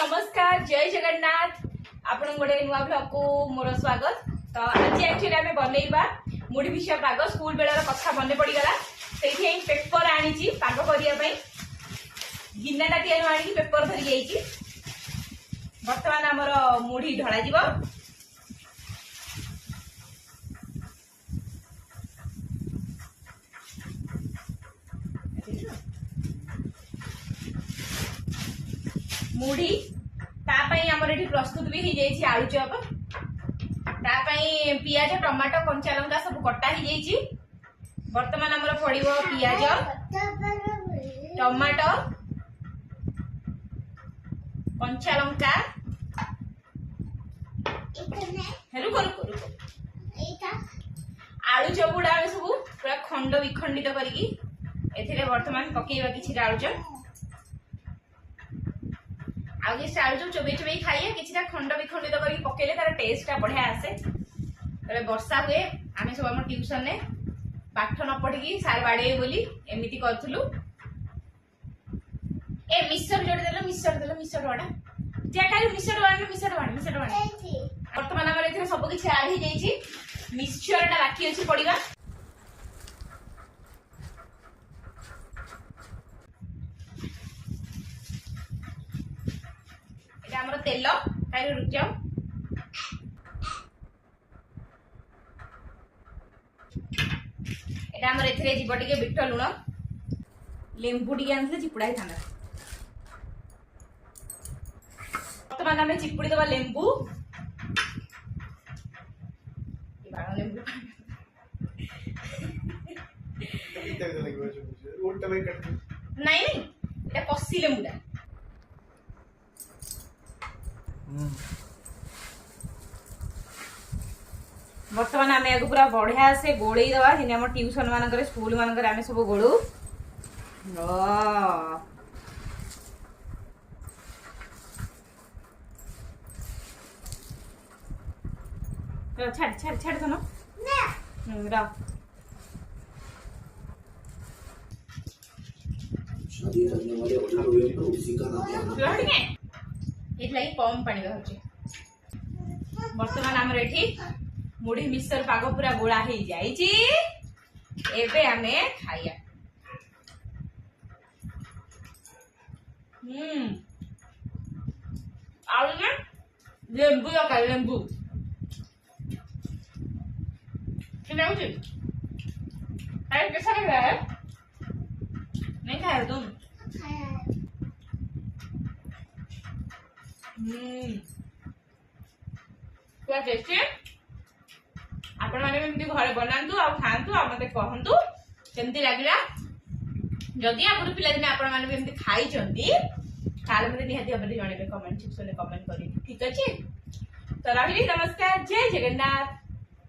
नमस्कार जय जगन्नाथ आपण गोटे नुआ ब्लॉग को मोर स्वागत। तो आज एक्चुअली आम बनइबा मुढ़ी मिश्र पाग स्कूल बेलार कथा मन पड़गला से पेपर आनी पाग करने गिना टाटी आनी पेपर धरी जाइए। बर्तमान आमर मुढ़ी ढला जीव मुढ़ी आमर ये प्रस्तुत भी हो जाइए आलू चप पियाज टमाटो कंचा लंका सब कटा हो जाइए। बर्तमान आमर पड़ो पियाज टमाटो कंचा लंका रुको रुको रुको आलू चप गुड़ा सब पूरा खंड विखंडित करके बर्तमान पकेबा किसी आलू चप आउ किसी आलू चप चोबई चोबई खाइए किसी खंड विखंडित करके पकेले तार टेस्ट बढ़िया आसे। वर्षा हुए आम सब आम ट्यूशन ने पाठ न पढ़ी सार बाड़े बोली एमती करूँ ए मिक्सर जोड़ी देल मिक्सर वाड़ा जा खाली मिक्सर वाड़ा बर्तमान आम सब किसी आड हो जाइए। मिक्सचर टा बाकी अच्छी पड़ा आमर तेल खाई रुच आमर जीव टे बिट लुण लेंबू टी आनी चिपुड़ा था। बर्तमान आम चिपुड़ी दबा लेंबू नहीं कसी लेंबूटा बर्तमान आम या पूरा बढ़िया से गोड़े दवा आम ट्यूशन मान स्कूल मान सब गोड़ू छाड़ छाड़ छाड़ तो कम पानी बाहर। बर्तमान आमर ये मुढ़ी मिक्सर पाग पूरा गोला हो जाए आमे खाइया। लेंबू लगा लेंबू कैसा लग रहा है? नहीं खाया तुम? क्या टेस्टी आपण माने एमती घरे बनातु आ खातु आ मते कहंतु केमती लागला। जदि आपण पिला दिन आपण माने एमती खाई चंदी ताले मते निहाती हमरे जणेबे कमेंट सेक्शन में कमेंट करी। ठीक अछि तो राहिली नमस्कार जय जगन्नाथ।